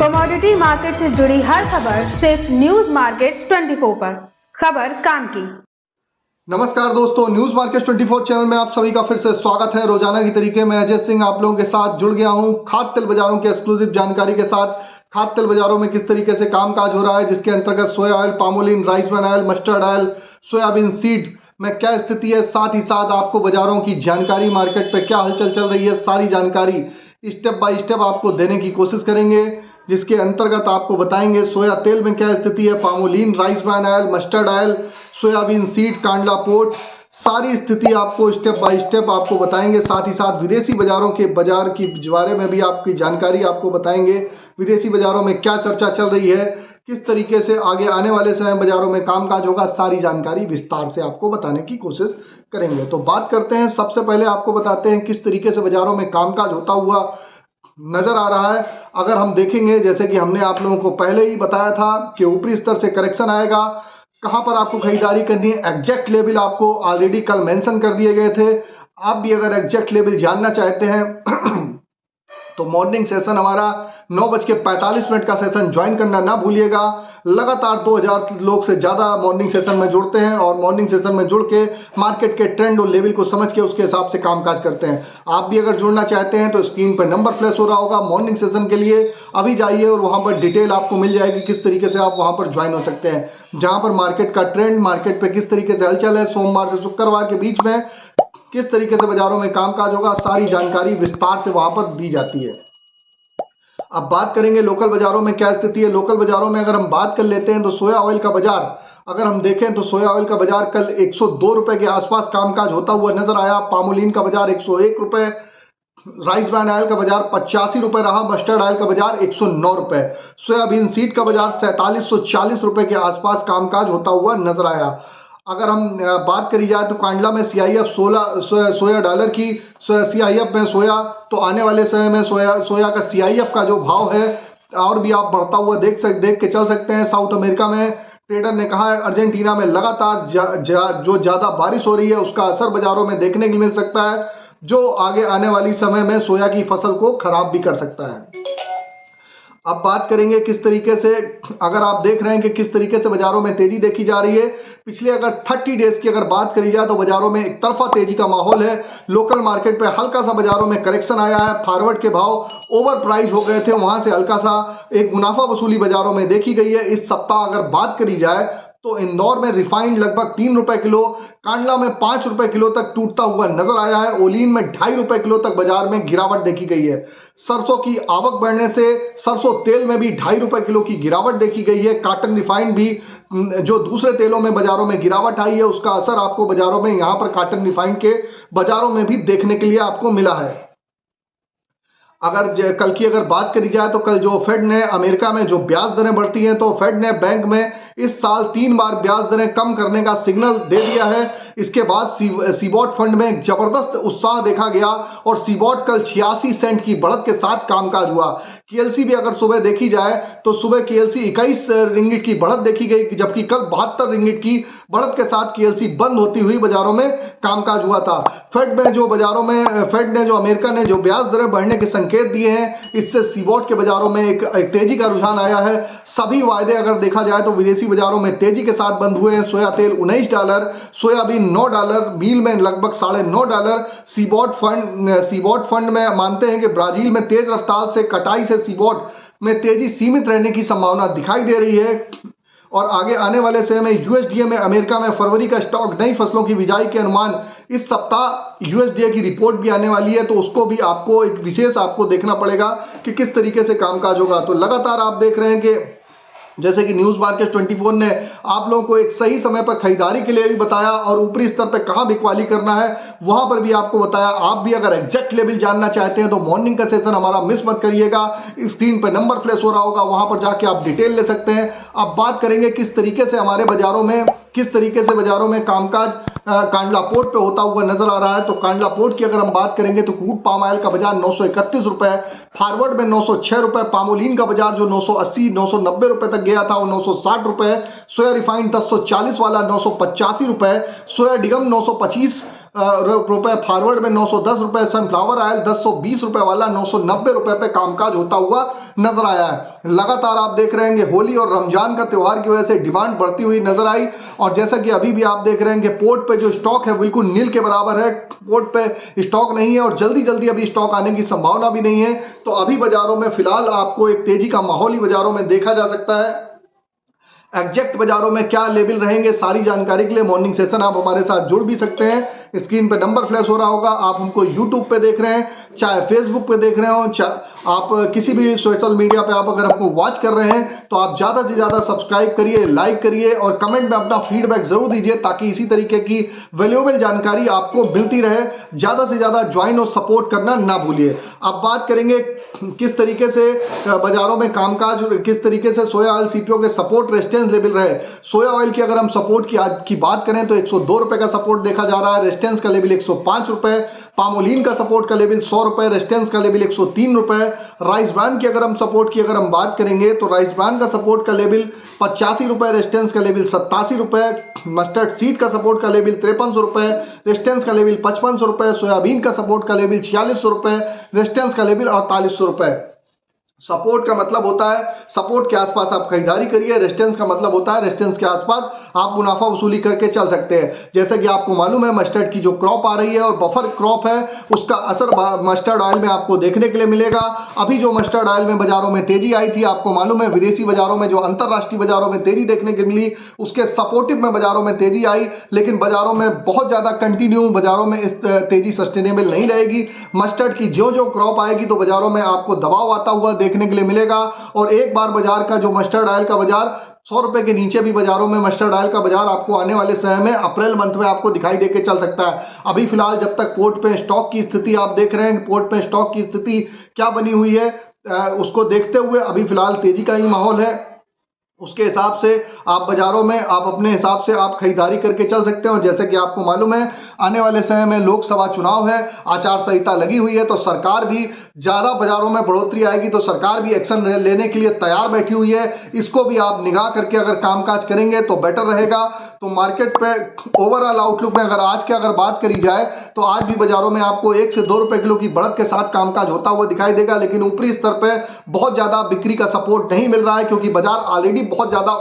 Commodity market से जुड़ी हर खबर सिर्फ न्यूज मार्केट्स 24 पर। खबर काम की। नमस्कार दोस्तों, न्यूज मार्केट 24 चैनल में आप सभी का फिर से स्वागत है। रोजाना की तरीके में अजय सिंह आप लोगों के साथ जुड़ गया हूं खाद्य तेल बाजारों के एक्सक्लूसिव जानकारी के साथ। खाद्य तेल बाजारों में किस तरीके से कामकाज हो रहा है, जिसके अंतर्गत सोया oil, palmolein, rice bran oil, mustard oil, soybean seed में क्या स्थिति है, साथ ही साथ आपको बाजारों की जानकारी, मार्केट पे क्या हलचल चल रही है, सारी जानकारी स्टेप बाय स्टेप आपको देने की कोशिश करेंगे। जिसके अंतर्गत आपको बताएंगे सोया तेल में क्या स्थिति है, palmolein, rice bran oil, mustard oil, soybean seed, Kandla port, सारी स्थिति आपको स्टेप बाय स्टेप आपको बताएंगे। साथ ही साथ विदेशी बाजारों के बाजार की बारे में भी आपकी जानकारी आपको बताएंगे। विदेशी बाजारों में क्या चर्चा चल रही है, किस तरीके से आगे आने वाले समय बाजारों में कामकाज होगा, सारी जानकारी विस्तार से आपको बताने की कोशिश करेंगे। तो बात करते हैं, सबसे पहले आपको बताते हैं किस तरीके से बाजारों में कामकाज होता हुआ नजर आ रहा है। अगर हम देखेंगे, जैसे कि हमने आप लोगों को पहले ही बताया था कि ऊपरी स्तर से करेक्शन आएगा, कहां पर आपको खरीदारी करनी है, एग्जैक्ट लेवल आपको ऑलरेडी कल मेंशन कर दिए गए थे। आप भी अगर एग्जैक्ट लेवल जानना चाहते हैं तो मॉर्निंग सेशन हमारा 9:45 का सेशन ज्वाइन करना ना भूलिएगा। लगातार 2000 लोग से ज़्यादा मॉर्निंग सेशन में जुड़ते हैं और मॉर्निंग सेशन में जुड़ के मार्केट के ट्रेंड और लेवल को समझ के उसके हिसाब से कामकाज करते हैं। आप भी अगर जुड़ना चाहते हैं तो स्क्रीन पर नंबर फ्लैश हो रहा होगा मॉर्निंग सेशन के लिए, अभी जाइए और वहाँ पर डिटेल आपको मिल जाएगी किस तरीके से आप वहाँ पर ज्वाइन हो सकते हैं, जहाँ पर मार्केट का ट्रेंड, मार्केट पर किस तरीके से हलचल है, सोमवार से शुक्रवार के बीच में किस तरीके से बाजारों में कामकाज होगा, सारी जानकारी विस्तार से वहां पर दी जाती है। अब बात करेंगे लोकल बाजारों में क्या स्थिति है। लोकल बाजारों में अगर हम बात कर लेते हैं तो सोया ऑयल का बाजार अगर हम देखें तो सोया ऑयल का बाजार कल 102 रुपए के आसपास कामकाज होता हुआ नजर आया। पामोलिन का बाजार 101 रुपए, राइस ब्रान ऑयल का बाजार 85 रुपए रहा, मस्टर्ड ऑयल का बाजार 109 रुपए, सोयाबीन सीड का बाजार 4740 रुपए के आसपास कामकाज होता हुआ नजर आया। अगर हम बात करी जाए तो कांडला में CIF 16 सोया डॉलर की CIF में सोया, तो आने वाले समय में सोया का CIF का जो भाव है और भी आप बढ़ता हुआ देख के चल सकते हैं। साउथ अमेरिका में ट्रेडर ने कहा है अर्जेंटीना में लगातार जो ज़्यादा बारिश हो रही है उसका असर बाजारों में देखने को मिल सकता है, जो आगे आने वाली समय में सोया की फसल को खराब भी कर सकता है। अब बात करेंगे किस तरीके से, अगर आप देख रहे हैं कि किस तरीके से बाजारों में तेजी देखी जा रही है, पिछले अगर 30 डेज की अगर बात करी जाए तो बाजारों में एक तरफा तेजी का माहौल है। लोकल मार्केट पे हल्का सा बाजारों में करेक्शन आया है, फॉरवर्ड के भाव ओवर प्राइस हो गए थे, वहां से हल्का सा एक मुनाफा वसूली बाजारों में देखी गई है। इस सप्ताह अगर बात करी जाए तो इंदौर में रिफाइंड लगभग 3 रुपए किलो, कांडला में 5 रुपए किलो तक टूटता हुआ नजर आया है। ओलीन में 2.5 रुपए किलो तक बाजार में गिरावट देखी गई है। सरसों की आवक बढ़ने से सरसों तेल में भी 2.5 रुपए किलो की गिरावट देखी गई है। कॉटन रिफाइंड भी जो दूसरे तेलों में बाजारों में गिरावट आई है उसका असर आपको बाजारों में यहाँ पर कॉटन रिफाइंड के बाजारों में भी देखने के लिए आपको मिला है। अगर कल की अगर बात करी जाए तो कल जो फेड ने अमेरिका में जो ब्याज दरें बढ़ती हैं, तो फेड ने बैंक में इस साल 3 बार ब्याज दरें कम करने का सिग्नल दे दिया है। इसके बाद सीबॉट फंड में एक जबरदस्त उत्साह देखा गया और सीबॉट कल 86 सेंट की बढ़त के साथ कामकाज हुआ। KLC भी अगर सुबह देखी जाए तो सुबह KLC 21 रिंगिट की बढ़त देखी गई, जबकि कल 72 रिंगिट की बढ़त के साथ KLC बंद होती हुई बाजारों में कामकाज हुआ था। फेड ने जो अमेरिका ने जो ब्याज दरें बढ़ने के संकेत दिए हैं, इससे सीबॉट के बाजारों में एक तेजी का रुझान आया है। सभी वायदे अगर देखा जाए तो विदेशी बाजारों में तेजी के साथ बंद हुए हैं। सोया तेल $19, सोयाबीन $9, मील में लगभग $9.5। सीबॉट फंड में मानते हैं कि ब्राजील में तेज रफ्तार से कटाई से सीबॉट में तेजी सीमित रहने की संभावना दिखाई दे रही है और आगे आने वाले समय में USDA में अमेरिका में फरवरी का स्टॉक नई फसलों की बिजाई के अनुमान इस सप्ताह USDA की रिपोर्ट भी आने वाली है, तो उसको भी आपको एक विशेष आपको देखना पड़ेगा कि किस तरीके से कामकाज होगा। तो लगातार आप देख रहे हैं कि जैसे कि न्यूज मार्केट 24 ने आप लोगों को एक सही समय पर खरीदारी के लिए भी बताया और ऊपरी स्तर पर कहां बिकवाली करना है वहां पर भी आपको बताया। आप भी अगर एग्जैक्ट लेवल जानना चाहते हैं तो मॉर्निंग का सेशन हमारा मिस मत करिएगा। स्क्रीन पर नंबर फ्लैश हो रहा होगा, वहां पर जाके आप डिटेल ले सकते हैं। अब बात करेंगे किस तरीके से हमारे बाजारों में कामकाज कांडला पोर्ट पे होता हुआ नजर आ रहा है। तो कांडला पोर्ट की अगर हम बात करेंगे तो क्रूड पाम ऑयल का बाजार 931 रुपए, फॉरवर्ड में 906 रुपए, पामोलिन का बाजार जो 980-990 रुपए तक गया था वो 960 रुपए, सोया रिफाइंड 1040 वाला 985 रुपए, सोया डिगम 925 रुपए, फॉरवर्ड में 910 रुपए, सनफ्लावर ऑयल 1020 रुपए वाला 990 रुपए पे कामकाज होता हुआ नजर आया है। लगातार आप देख रहे हैं होली और रमजान का त्योहार की वजह से डिमांड बढ़ती हुई नजर आई और जैसा कि अभी भी आप देख रहे हैं कि पोर्ट पे जो स्टॉक है बिल्कुल नील के बराबर है। पोर्ट पे स्टॉक नहीं है और जल्दी जल्दी अभी स्टॉक आने की संभावना भी नहीं है। तो अभी बाजारों में फिलहाल आपको एक तेजी का माहौल ही बाजारों में देखा जा सकता है। एग्जैक्ट बाजारों में क्या लेवल रहेंगे, सारी जानकारी के लिए मॉर्निंग सेशन आप हमारे साथ जुड़ भी सकते हैं। स्क्रीन पे नंबर फ्लैश हो रहा होगा, आप हमको यूट्यूब पे देख रहे हैं, चाहे फेसबुक पे देख रहे हो, चाहे आप किसी भी सोशल मीडिया पे आप अगर हमको वॉच कर रहे हैं तो आप ज़्यादा से ज़्यादा सब्सक्राइब करिए, लाइक करिए और कमेंट में अपना फीडबैक जरूर दीजिए ताकि इसी तरीके की वैल्यूएबल जानकारी आपको मिलती रहे। ज़्यादा से ज़्यादा ज्वाइन और सपोर्ट करना ना भूलिए। अब बात करेंगे किस तरीके से बाजारों में कामकाज, किस तरीके से सोया ऑयल सीपीओ के सपोर्ट रेजिस्टेंस लेवल रहे। सोया ऑयल की अगर हम सपोर्ट की आज की बात करें तो 102 रुपए का सपोर्ट देखा जा रहा है, रेजिस्टेंस का लेवल 105 रुपए। पामोलिन का सपोर्ट का लेवल 100 रुपए, रेजिस्टेंस का लेवल 103 रुपए। राइस ब्रांड की अगर हम सपोर्ट की अगर हम बात करेंगे तो राइस ब्रांड का सपोर्ट का लेवल 85 रुपए, रेजिस्टेंस का लेवल 87 रुपए। मस्टर्ड सीड का सपोर्ट का लेवल 5300 रुपए, रेजिस्टेंस का लेवल 5500 रुपए। सोयाबीन का सपोर्ट का लेवल 4600 रुपए, रेजिस्टेंस का लेवल 4800 रुपए। सपोर्ट का मतलब होता है सपोर्ट के आसपास आप खरीदारी करिए, रेजिस्टेंस का मतलब होता है रेजिस्टेंस के आसपास आप मुनाफा वसूली करके चल सकते हैं। जैसे कि आपको मालूम है मस्टर्ड की जो क्रॉप आ रही है और बफर क्रॉप है उसका असर मस्टर्ड ऑयल में आपको देखने के लिए मिलेगा। अभी जो मस्टर्ड ऑयल में बाजारों में तेजी आई थी, आपको मालूम है विदेशी बाजारों में जो अंतरराष्ट्रीय बाजारों में तेजी देखने को मिली उसके सपोर्टिव में बाजारों में तेजी आई, लेकिन बाजारों में बहुत ज्यादा कंटिन्यू बाजारों में इस तेजी सस्टेनेबल नहीं रहेगी। मस्टर्ड की जो जो क्रॉप आएगी तो बाजारों में आपको दबाव आता हुआ देखने के लिए मिलेगा और एक बार बाजार का जो मस्टर्ड ऑयल का बाजार 100 रुपए के नीचे भी बाजारों में मस्टर्ड ऑयल का बाजार आपको आने वाले समय में अप्रैल मंथ में आपको दिखाई देके चल सकता है। अभी फिलहाल जब तक पोर्ट पे स्टॉक की स्थिति आप देख रहे हैं, पोर्ट पे स्टॉक की स्थिति क्या बनी हुई है उसको देखते हुए अभी फिलहाल तेजी का ही माहौल है। उसके हिसाब से आप बाजारों में आप अपने हिसाब से आप खरीदारी करके चल सकते हैं। और जैसे कि आपको मालूम है आने वाले समय में लोकसभा चुनाव है, आचार संहिता लगी हुई है, तो सरकार भी ज़्यादा बाजारों में बढ़ोतरी आएगी तो सरकार भी एक्शन लेने के लिए तैयार बैठी हुई है। इसको भी आप निगाह करके अगर कामकाज करेंगे तो बेटर रहेगा। तो मार्केट पे ओवरऑल आउटलुक में अगर आज की अगर बात करी जाए तो आज भी बाजारों में आपको 1 से 2 रुपए किलो की बढ़त के साथ कामकाज होता हुआ दिखाई देगा, लेकिन ऊपरी स्तर पे बहुत ज़्यादा बिक्री का सपोर्ट नहीं मिल रहा है क्योंकि बाजार ऑलरेडी बहुत ज़्यादा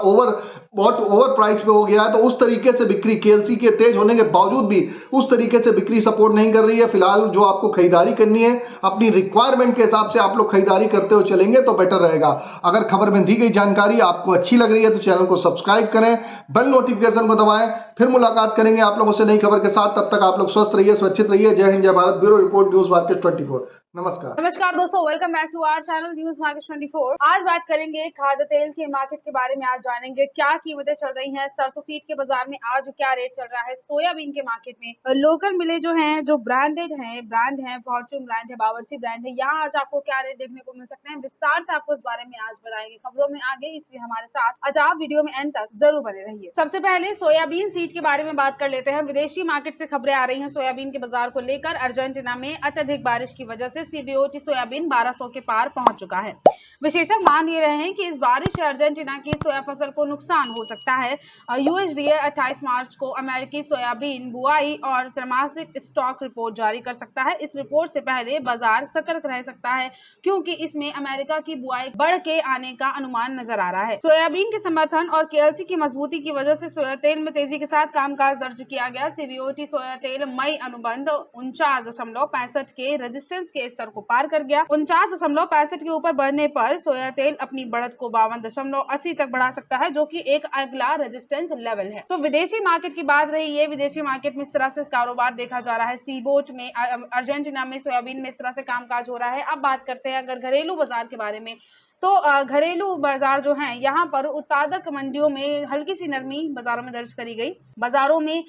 बहुत ओवर प्राइस पे हो गया है। तो उस तरीके से बिक्री केएलसी के तेज होने के बावजूद भी उस तरीके से बिक्री सपोर्ट नहीं कर रही है। फिलहाल जो आपको खरीदारी करनी है अपनी रिक्वायरमेंट के हिसाब से आप लोग खरीदारी करते हुए चलेंगे तो बेटर रहेगा। अगर खबर में दी गई जानकारी आपको अच्छी लग रही है तो चैनल को सब्सक्राइब करें, बेल नोटिफिकेशन को दबाएं। फिर मुलाकात करेंगे आप लोगों से नई खबर के साथ। तब तक आप लोग स्वस्थ रहिए, सुरक्षित रहिए। जय हिंद, जय Bharat. Bureau report, News Market 24। नमस्कार दोस्तों, welcome back to our channel News Market 24। आज बात करेंगे खाद्य तेल के मार्केट के बारे में। आज जानेंगे क्या कीमतें चल रही हैं, सरसों सीड के बाजार में आज क्या रेट चल रहा है, सोयाबीन के मार्केट में लोकल मिले जो हैं, जो ब्रांडेड हैं, ब्रांड है, फॉर्चून ब्रांड है, बावर्ची ब्रांड है, यहाँ आज आपको क्या रेट देखने को मिल सकते हैं, विस्तार से आपको इस बारे में आज बताएंगे खबरों में आगे, इसलिए हमारे साथ आज आप वीडियो में एंड तक जरूर बने रहिए। सबसे पहले सोयाबीन सीड के बारे में बात कर लेते हैं। विदेशी मार्केट से खबरें आ रही हैं सोयाबीन के बाजार को लेकर। अर्जेंटीना में अत्यधिक बारिश की वजह से सीबीओटी सोयाबीन 1200 के पार पहुंच चुका है। विशेषज्ञ मान ये रहे हैं कि इस बारिश से अर्जेंटीना की सोया फसल को नुकसान हो सकता है। यूएसडीए 28 मार्च को अमेरिकी सोयाबीन बुआई और त्रैमासिक स्टॉक रिपोर्ट जारी कर सकता है। इस रिपोर्ट से पहले बाजार सतर्क रह सकता है क्योंकि इसमें अमेरिका की बुआई बढ़ के आने का अनुमान नजर आ रहा है। सोयाबीन के समर्थन और केएलसी की मजबूती की वजह से सोया तेल में तेजी के साथ कामकाज दर्ज किया गया। सीबीओटी सोया तेल मई अनुबंध 49.65 के रेजिस्टेंस के स्तर को पार कर गया। 49.65 के ऊपर बढ़ने पर सोया तेल अपनी बढ़त को 52.80 तक बढ़ा सकता है, जो कि एक अगला रेजिस्टेंस लेवल है। तो विदेशी मार्केट की बात रही है, विदेशी मार्केट में इस तरह से कारोबार देखा जा रहा है। सीबोट में अर्जेंटीना में सोयाबीन में इस तरह से कामकाज हो रहा है। अब बात करते हैं अगर घरेलू बाजार के बारे में, तो घरेलू बाजार जो हैं यहाँ पर उत्पादक मंडियों में हल्की सी नरमी बाजारों में दर्ज करी गई। बाजारों में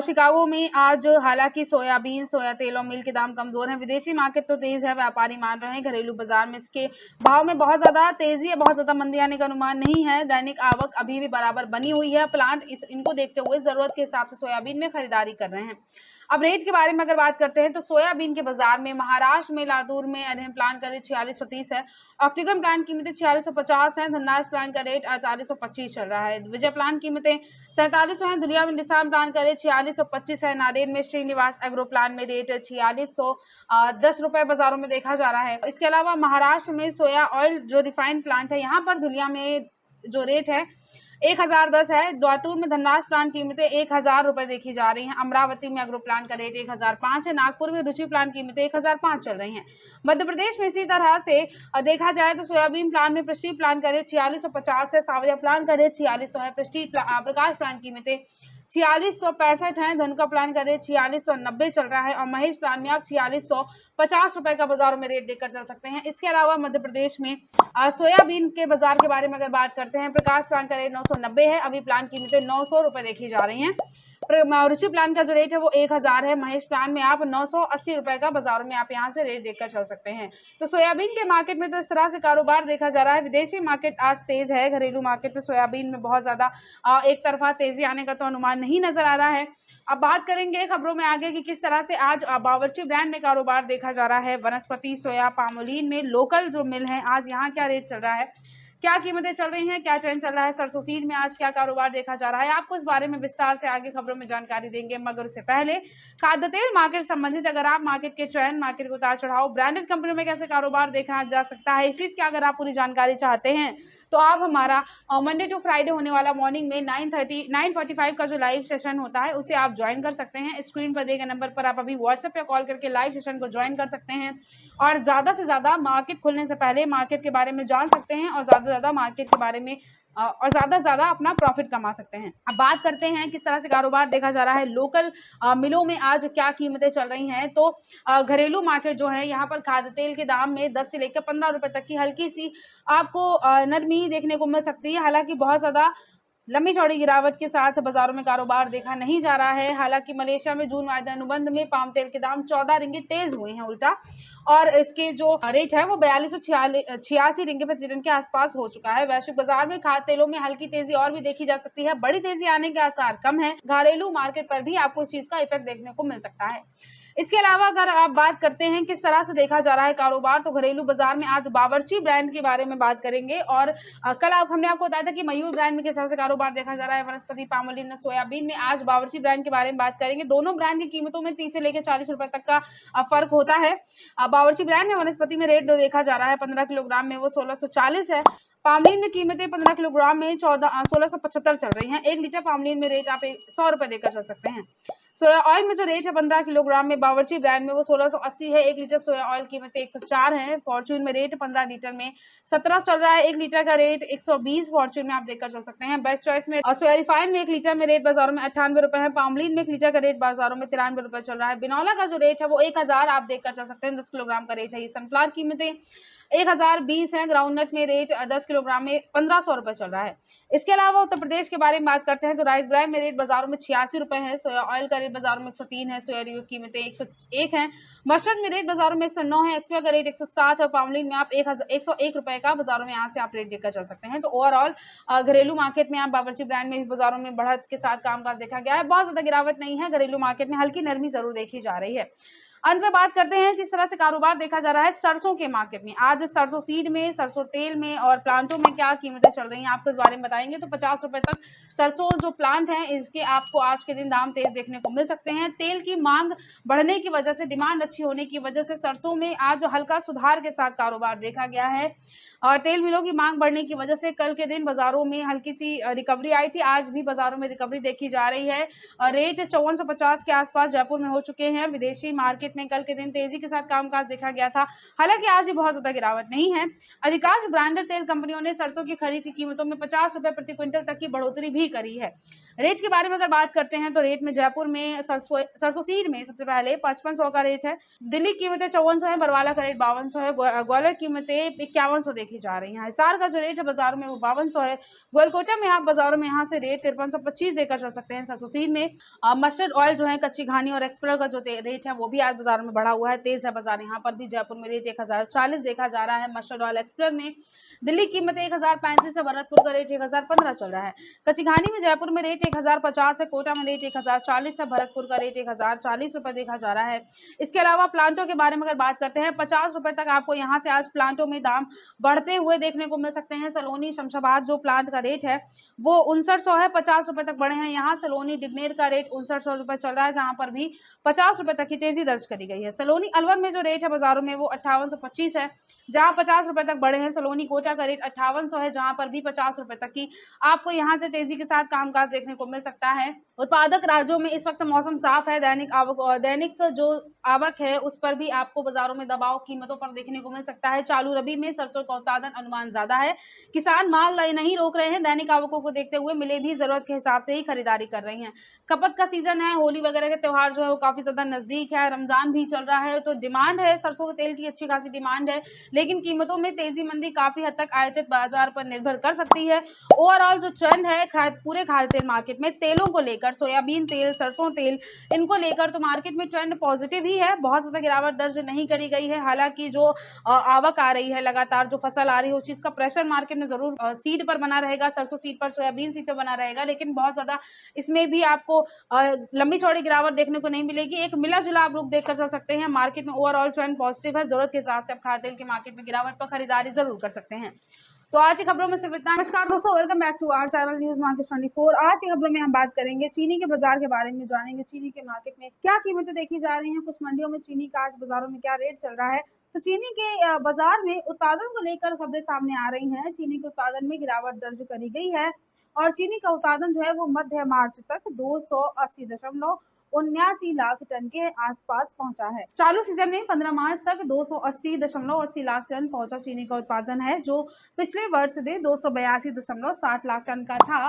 शिकागो में आज हालांकि सोयाबीन, सोया तेल और मिल के दाम कमजोर हैं। विदेशी मार्केट तो तेज है, व्यापारी मान रहे हैं। घरेलू बाजार में इसके भाव में बहुत ज्यादा तेजी है, बहुत ज्यादा मंदी आने का अनुमान नहीं है। दैनिक आवक अभी भी बराबर बनी हुई है। प्लांट इनको देखते हुए जरूरत के हिसाब से सोयाबीन में खरीदारी कर रहे हैं। अब रेट के बारे में अगर बात करते हैं तो सोयाबीन के बाजार में महाराष्ट्र में लातूर में अरहम प्लांट का रेट 4630 है, ऑक्टिगम प्लांट कीमतें 4650 है, धनराज प्लांट का रेट 4825 चल रहा है, विजय प्लांट कीमतें 4700 है, धुलिया में निशान प्लांट का रेट 4625 है, नादेड़ में श्रीनिवास एग्रो प्लांट में रेट 4610 रुपए बाजारों में देखा जा रहा है। इसके अलावा महाराष्ट्र में सोया ऑयल जो रिफाइंड प्लांट है यहाँ पर धुलिया में जो रेट है 1010 है, लातूर में धनराज प्लांट कीमतें 1000 रुपए देखी जा रही हैं, अमरावती में एग्रो प्लांट का रेट 1005 है, नागपुर में रुचि प्लांट कीमतें 1005 चल रही हैं। मध्य प्रदेश में इसी तरह से देखा जाए तो सोयाबीन प्लांट में प्रेस्टीज प्लांट का रेट 4650 है, सावरिया प्लांट का रेट 4600 है, प्रेस्टीज प्रकाश प्लांट कीमतें 4665 है, धनका प्लांट का रेट 4690 चल रहा है और महेश प्लांट में आप 4650 रुपए का बाजारों में रेट देखकर चल सकते हैं। इसके अलावा मध्य प्रदेश में सोयाबीन के बाजार के बारे में अगर बात करते हैं, प्रकाश प्लांट का रेट 990 है, अभी प्लांट कीमतें 900 रुपए देखी जा रही हैं। रुचि प्लांट का जो रेट है वो 1000 है, महेश प्लांट में आप 980 रुपए का बाजारों में आप यहां से रेट देखकर चल सकते हैं। तो सोयाबीन के मार्केट में तो इस तरह से कारोबार देखा जा रहा है। विदेशी मार्केट आज तेज है, घरेलू मार्केट में सोयाबीन में बहुत ज्यादा एक तरफा तेजी आने का तो अनुमान नहीं नजर आ रहा है। अब बात करेंगे खबरों में आगे कि किस तरह से आज बावर्ची ब्रांड में कारोबार देखा जा रहा है। वनस्पति सोया पामोलिन में लोकल जो मिल है आज यहाँ क्या रेट चल रहा है, क्या कीमतें चल रही हैं, क्या ट्रेंड चल रहा है, सरसों सीड में आज क्या कारोबार देखा जा रहा है, आपको इस बारे में विस्तार से आगे खबरों में जानकारी देंगे। मगर उससे पहले खाद्य तेल मार्केट संबंधित अगर आप मार्केट के ट्रेंड, मार्केट को उतार चढ़ाव, ब्रांडेड कंपनियों में कैसे कारोबार देखा जा सकता है, इस चीज की अगर आप पूरी जानकारी चाहते हैं तो आप हमारा मंडे टू फ्राइडे होने वाला मॉर्निंग में 9:45 का जो लाइव सेशन होता है उसे आप ज्वाइन कर सकते हैं। स्क्रीन पर दिए गए नंबर पर आप अभी व्हाट्सएप या कॉल करके लाइव सेशन को ज्वाइन कर सकते हैं और ज्यादा से ज्यादा मार्केट खुलने से पहले मार्केट के बारे में जान सकते हैं और ज्यादा से ज्यादा मार्केट के बारे में और ज्यादा से ज्यादा अपना प्रॉफिट कमा सकते हैं। अब बात करते हैं किस तरह से कारोबार देखा जा रहा है, लोकल मिलों में आज क्या कीमतें चल रही हैं। तो घरेलू मार्केट जो है यहाँ पर खाद्य तेल के दाम में 10 से लेकर 15 रुपए तक की हल्की सी आपको नरमी देखने को मिल सकती है। हालांकि बहुत ज्यादा लंबी चौड़ी गिरावट के साथ बाजारों में कारोबार देखा नहीं जा रहा है। हालांकि मलेशिया में जून वायदा अनुबंध में पाम तेल के दाम 14 रिंगिट तेज हुए हैं उल्टा, और इसके जो रेट है वो 4286 रिंगिट प्रति टन के आसपास हो चुका है। वैश्विक बाजार में खाद्य तेलों में हल्की तेजी और भी देखी जा सकती है, बड़ी तेजी आने के आसार कम है। घरेलू मार्केट पर भी आपको इस चीज का इफेक्ट देखने को मिल सकता है। इसके अलावा अगर आप बात करते हैं किस तरह से देखा जा रहा है कारोबार, तो घरेलू बाजार में आज बावर्ची ब्रांड के बारे में बात करेंगे। और कल हमने आपको बताया था कि मयूर ब्रांड में किस तरह से कारोबार देखा जा रहा है। वनस्पति पामोलिन सोयाबीन में आज बावर्ची ब्रांड के बारे में बात करेंगे। दोनों ब्रांड की कीमतों में 30 से लेकर 40 रुपए तक का फर्क होता है। बावर्ची ब्रांड में वनस्पति में रेट जो देखा जा रहा है 15 किलोग्राम में वो 1640 है। पामलिन में कीमतें 15 किलोग्राम में 1675 चल रही हैं। 1 लीटर पामलिन में रेट आप 100 रुपए देकर चल सकते हैं। सोया ऑयल में जो रेट है 15 किलोग्राम में बावर्ची ब्रांड में वो 1680 है। 1 लीटर सोया ऑयल कीमतें 104 है। फॉर्च्यून में रेट 15 लीटर में 17 चल रहा है। 1 लीटर का रेट 120 फॉर्च्यून में आप देखकर चल सकते हैं। बेस्ट चॉइस में सोया रिफाइंड में 1 लीटर में रेट बाजारों में 98 रुपए है। पामलिन में 1 लीटर का रेट बाजारों में 93 रुपए चल रहा है। बिनौला का जो रेट है वो 1000 आप देखकर चल सकते हैं। 10 किलोग्राम का रेट है। ये सनफ्लावर कीमतें 1020 है। ग्राउंडनट में रेट 10 किलोग्राम में 1500 रुपए चल रहा है। इसके अलावा उत्तर प्रदेश के बारे में बात करते हैं तो राइस ब्रांड में रेट बाजारों में 86 रुपए है। सोया ऑयल का रेट बाजारों में 103 है। सोया रियो कीमतें 101 है। मस्टर्ड में रेट बाजारों में 109 है। एक्सप्रा का रेट 107 है। पामलिन में आप 101 रुपए का बाजारों में यहाँ से आप रेट देखकर चल सकते हैं। तो ओवरऑल घरेलू मार्केट में आप बावर्ची ब्रांड में भी बाजारों में बढ़त के साथ कामकाज देखा गया है। बहुत ज्यादा गिरावट नहीं है। घरेलू मार्केट में हल्की नरमी जरूर देखी जा रही है। अंत में बात करते हैं किस तरह से कारोबार देखा जा रहा है सरसों के मार्केट में। आज सरसों सीड में, सरसों तेल में और प्लांटों में क्या कीमतें चल रही हैं आपको इस बारे में बताएंगे। तो 50 रुपए तक सरसों जो प्लांट है इसके आपको आज के दिन दाम तेज देखने को मिल सकते हैं। तेल की मांग बढ़ने की वजह से, डिमांड अच्छी होने की वजह से सरसों में आज हल्का सुधार के साथ कारोबार देखा गया है। और तेल मिलों की मांग बढ़ने की वजह से कल के दिन बाजारों में हल्की सी रिकवरी आई थी। आज भी बाजारों में रिकवरी देखी जा रही है। रेट 5450 के आसपास जयपुर में हो चुके हैं। विदेशी मार्केट में कल के दिन तेजी के साथ कामकाज देखा गया था। हालांकि आज भी बहुत ज्यादा गिरावट नहीं है। अधिकांश ब्रांडेड तेल कंपनियों ने सरसों की खरीद की कीमतों में 50 रुपए प्रति क्विंटल तक की बढ़ोतरी भी करी है। रेट के बारे में अगर बात करते हैं तो रेट में जयपुर में सरसों सीड में सबसे पहले 5500 का रेट है। दिल्ली कीमतें 5400 है। बरवाला का रेट 5200 है। ग्वालियर कीमतें 5100 देखी जा रही है। हिसार का जो रेट है बाजार में वो 5200 है। गोलकोटा में आप बाजारों में यहाँ से रेट 5325 देकर चल सकते हैं। सरसों सीड में मस्टर्ड ऑयल जो है, कच्ची घानी और एक्सप्रेस का जो रेट है वो भी आज बाजार में बढ़ा हुआ है, तेज है बाजार। यहाँ पर भी जयपुर में रेट 1040 देखा जा रहा है। मस्टर्ड ऑयल एक्सप्रेस में दिल्ली कीमतें 1035 है। भरतपुर का रेट 1015 चल रहा है। कच्ची घानी में जयपुर में रेट 1050 है, कोटा में रेट 1040 है, भरतपुर का रेट 1040 रुपए देखा जा रहा है। इसके अलावा प्लांटों के बारे में अगर बात करते हैं, 50 रुपए तक आपको यहाँ से आज प्लांटों में दाम बढ़ते हुए देखने को मिल सकते हैं। सलोनी शमशाबाद जो प्लांट का रेट है वो 5900 है, 50 रुपए तक बढ़े हैं। यहाँ सलोनी डिग्नेर का रेट 5900 रुपए चल रहा है, जहां पर भी 50 रुपए तक की तेजी दर्ज करी गई है। सलोनी अलवर में जो रेट है बाजारों में वो 5825 है, जहां 50 रुपए तक बढ़े हैं। सलोनी कोटा का रेट 5800 है, जहां पर भी 50 रुपए तक की आपको यहां से तेजी के साथ कामकाज देखने को मिल सकता है। उत्पादक राज्यों में इस वक्त मौसम साफ है, दैनिक जो आवक है उस पर भी आपको बाजारों में दबाव कीमतों पर देखने को मिल सकता है। चालू रबी में सरसों का उत्पादन अनुमान ज्यादा है, किसान माल नहीं रोक रहे हैं, दैनिक आवकों को देखते हुए मिले भी जरूरत के हिसाब से ही खरीदारी कर रही हैं। खपत का सीजन है, होली वगैरह के त्योहार जो है वो काफी ज्यादा नजदीक है, रमजान भी चल रहा है, तो डिमांड है, सरसों के तेल की अच्छी खासी डिमांड है, लेकिन कीमतों में तेजी मंदी काफी हद तक आयातित बाजार पर निर्भर कर सकती है। ओवरऑल जो ट्रेंड है पूरे खाद्य तेल मार्केट में तेलों को लेकर, सोयाबीन तेल, सरसों तेल, इनको लेकर तो मार्केट में ट्रेंड पॉजिटिव ही है, बहुत ज्यादा गिरावट दर्ज नहीं करी गई है। हालांकि जो आवक आ रही है, लगातार जो फसल आ रही है, उस चीज का प्रेशर मार्केट में जरूर सीड पर बना रहेगा, सरसों सीड पर, सोयाबीन सीड पर बना रहेगा, लेकिन बहुत ज्यादा इसमें भी आपको लंबी चौड़ी गिरावट देखने को नहीं मिलेगी। एक मिला जुला आप रुख देखकर चल सकते हैं। मार्केट में ओवरऑल ट्रेंड पॉजिटिव है, जरूरत के हिसाब से आप खाद्य तेल के मार्केट में गिरावट पर खरीदारी जरूर कर सकते हैं। तो आज की खबरों में सिर्फ इतना। नमस्कार दोस्तों, welcome back to our channel News Market 24। आज की खबरों में हम बात करेंगे चीनी के बाजार के बारे में, जानेंगे चीनी के मार्केट में क्या कीमतें देखी जा रही हैं, कुछ मंडियों में चीनी का आज बाजारों में क्या रेट चल रहा है। तो चीनी के बाजार में उत्पादन को लेकर खबरें सामने आ रही हैं। चीनी के उत्पादन में गिरावट दर्ज करी गई है और चीनी का उत्पादन जो है वो मध्य मार्च तक 280.79 लाख टन के आसपास पहुंचा है। चालू सीजन में 15 मार्च तक 280.80 लाख टन पहुंचा चीनी का उत्पादन है, जो पिछले वर्ष से 282.60 लाख टन का था,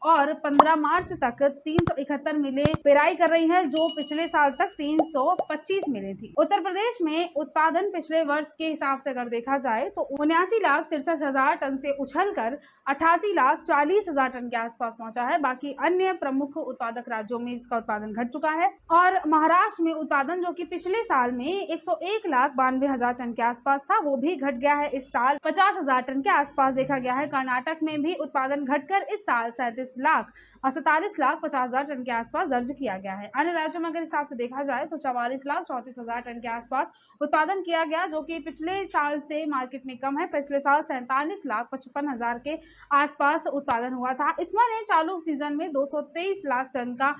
और 15 मार्च तक 371 मिलें पेराई कर रही है, जो पिछले साल तक 325 मिलें थी। उत्तर प्रदेश में उत्पादन पिछले वर्ष के हिसाब से अगर देखा जाए तो 79,63,000 टन से उछलकर 88,40,000 टन के आसपास पहुंचा है। बाकी अन्य प्रमुख उत्पादक राज्यों में इसका उत्पादन घट चुका है, और महाराष्ट्र में उत्पादन जो कि पिछले साल में 101,92,000 टन के आसपास था, वो भी घट गया है। इस साल 50,000 टन के आसपास देखा गया है। कर्नाटक में भी उत्पादन घटकर इस साल 47,47,50,000 टन के आसपास दर्ज किया गया है। अन्य राज्यों में अगर हिसाब से देखा जाए तो 44,34,000 टन के आसपास उत्पादन किया गया, जो कि पिछले साल से मार्केट में कम है। पिछले साल 47,55,000 के आसपास उत्पादन हुआ था। इसमें ने चालू सीजन में 223 लाख टन का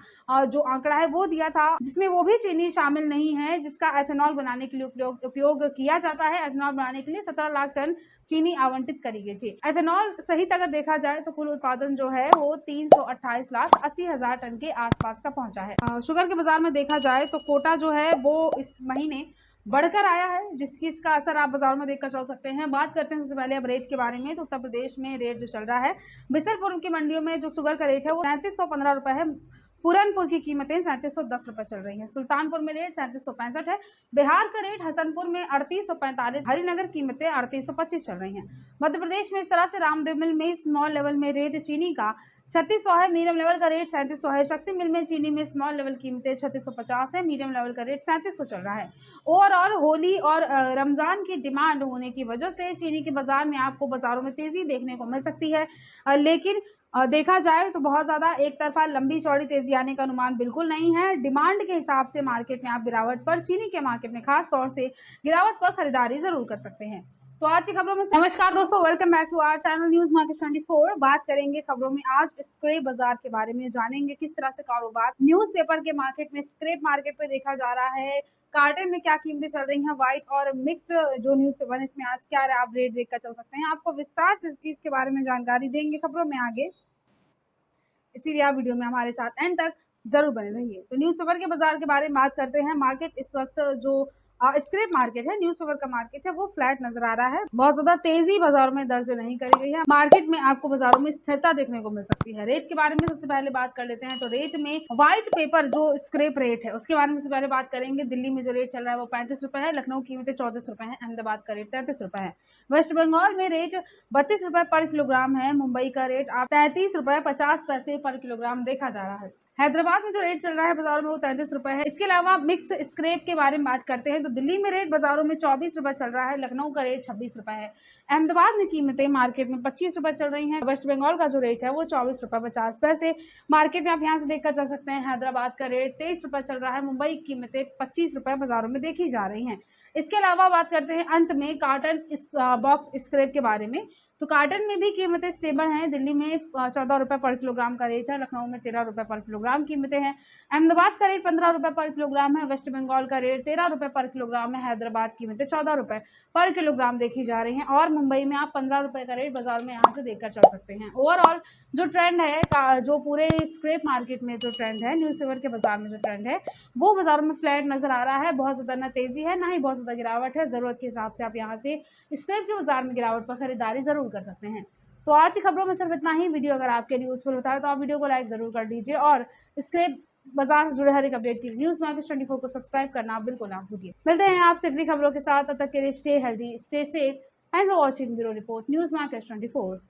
जो आंकड़ा है वो दिया था, जिसमें वो भी चीनी शामिल नहीं है, जिसका एथेनॉल बनाने के लिए उपयोग किया जाता है। एथेनॉल बनाने के लिए 17 लाख टन चीनी आवंटित करी गई थी। एथेनॉल सहित अगर देखा जाए तो कुल उत्पादन जो है वो 328,80,000 टन के आसपास का पहुंचा है। शुगर के बाजार में देखा जाए तो कोटा जो है वो इस महीने बढ़कर आया है, जिसकी इसका असर आप बाजार में देखकर चल सकते हैं। बात करते हैं सबसे पहले अब रेट के बारे में। तो उत्तर प्रदेश में रेट जो चल रहा है, बिसलपुर की मंडियों में जो शुगर का रेट है वो 3715 रुपए है। पूरनपुर की कीमतें 3710 रुपए चल रही हैं। सुल्तानपुर में रेट 3765 है। बिहार का रेट हसनपुर में 3845, हरिनगर कीमतें 3825 चल रही हैं। मध्य प्रदेश में इस तरह से रामदेव मिल में स्मॉल लेवल में रेट चीनी का 3600 है, मीडियम लेवल का रेट 3700 है। शक्ति मिल में चीनी में स्मॉल लेवल कीमतें 3650 है, मीडियम लेवल का रेट 3700 चल रहा है। ओवरऑल होली और रमजान की डिमांड होने की वजह से चीनी के बाजार में आपको बाजारों में तेजी देखने को मिल सकती है, लेकिन देखा जाए तो बहुत ज्यादा एक तरफा लंबी चौड़ी तेजी आने का अनुमान बिल्कुल नहीं है। डिमांड के हिसाब से मार्केट में आप गिरावट पर, चीनी के मार्केट में खास तौर से गिरावट पर खरीदारी जरूर कर सकते हैं। तो आज की खबरों में नमस्कार दोस्तों, welcome back to our channel News Market 24। बात करेंगे खबरों में आज स्क्रैप बाजार के बारे में, जानेंगे किस तरह से कारोबार न्यूज़पेपर के मार्केट में, स्क्रैप मार्केट में देखा जा रहा है, कार्टन में क्या कीमतें चल रही हैं, व्हाइट और मिक्स्ड जो न्यूज़पेपर है इसमें आज क्या आप रेट देखकर चल सकते हैं। आपको विस्तार से इस चीज के बारे में जानकारी देंगे खबरों में आगे, इसीलिए आप वीडियो में हमारे साथ एंड तक जरूर बने रहिए। तो न्यूज़पेपर के बाजार के बारे में बात करते हैं। मार्केट इस वक्त जो स्क्रैप मार्केट है, न्यूज़पेपर का मार्केट है, वो फ्लैट नजर आ रहा है। बहुत ज्यादा तेजी बाजार में दर्ज नहीं करी गई है। मार्केट में आपको बाजारों में स्थिरता देखने को मिल सकती है। रेट के बारे में सबसे पहले बात कर लेते हैं। तो रेट में व्हाइट पेपर जो स्क्रैप रेट है उसके बारे में सबसे पहले बात करेंगे। दिल्ली में जो रेट चल रहा है वो 35 रुपए है, लखनऊ कीमतें 34 रुपए है, अहमदाबाद का रेट 33 रुपए है, वेस्ट बंगाल में रेट 32 रुपए पर किलोग्राम है, मुंबई का रेट 33 रुपए 50 पैसे पर किलोग्राम देखा जा रहा है। हैदराबाद में जो रेट चल रहा है बाजारों में वो 33 रुपए है। इसके अलावा मिक्स स्क्रैप के बारे में बात करते हैं तो दिल्ली में रेट बाजारों में 24 रुपए चल रहा है, लखनऊ का रेट 26 रुपए है। अहमदाबाद में कीमतें मार्केट में 25 रुपए चल रही हैं। वेस्ट बंगाल का जो रेट है वो 24 रुपए 50 पैसे मार्केट में आप यहाँ से देखकर चल सकते हैं। हैदराबाद का रेट 23 रुपए चल रहा है। मुंबई की कीमतें 25 रुपए बाजारों में देखी जा रही हैं। इसके अलावा बात करते हैं अंत में कार्टन बॉक्स स्क्रैप के बारे में। तो कार्टन में भी कीमतें स्टेबल हैं। दिल्ली में 14 रुपए पर किलोग्राम का रेट है, लखनऊ में 13 रुपए पर किलोग्राम कीमतें हैं। अहमदाबाद का रेट 15 रुपए पर किलोग्राम है। वेस्ट बंगाल का रेट 13 रुपए पर किलोग्राम है। हैदराबाद की कीमतें 14 रुपए पर किलोग्राम देखी जा रही हैं और मुंबई में आप 15 रुपए का रेट बाजार में यहाँ से देखकर चल सकते हैं। ओवरऑल जो ट्रेंड है, जो पूरे स्क्रैप मार्केट में जो ट्रेंड है, न्यूज़पेपर के बाजार में जो ट्रेंड है, वो बाजारों में फ्लैट नजर आ रहा है। बहुत ज़्यादा ना तेजी है ना ही बहुत ज़्यादा गिरावट है। ज़रूरत के हिसाब से आप यहाँ से स्क्रैप के बाजार में गिरावट पर खरीदारी जरूर कर सकते हैं। तो आज की खबरों में सिर्फ इतना ही। वीडियो अगर आपके लिए यूजफुल होता है तो आप वीडियो को लाइक जरूर कर दीजिए और स्क्रैप बाजार से जुड़े हर एक अपडेट के लिए न्यूज़ मार्केट 24 को सब्सक्राइब करना बिल्कुल ना भूलिए। मिलते हैं आपसे अगली खबरों के साथ, तब तक के लिए stay healthy, stay safe. Thanks for watching bureau report news market 24।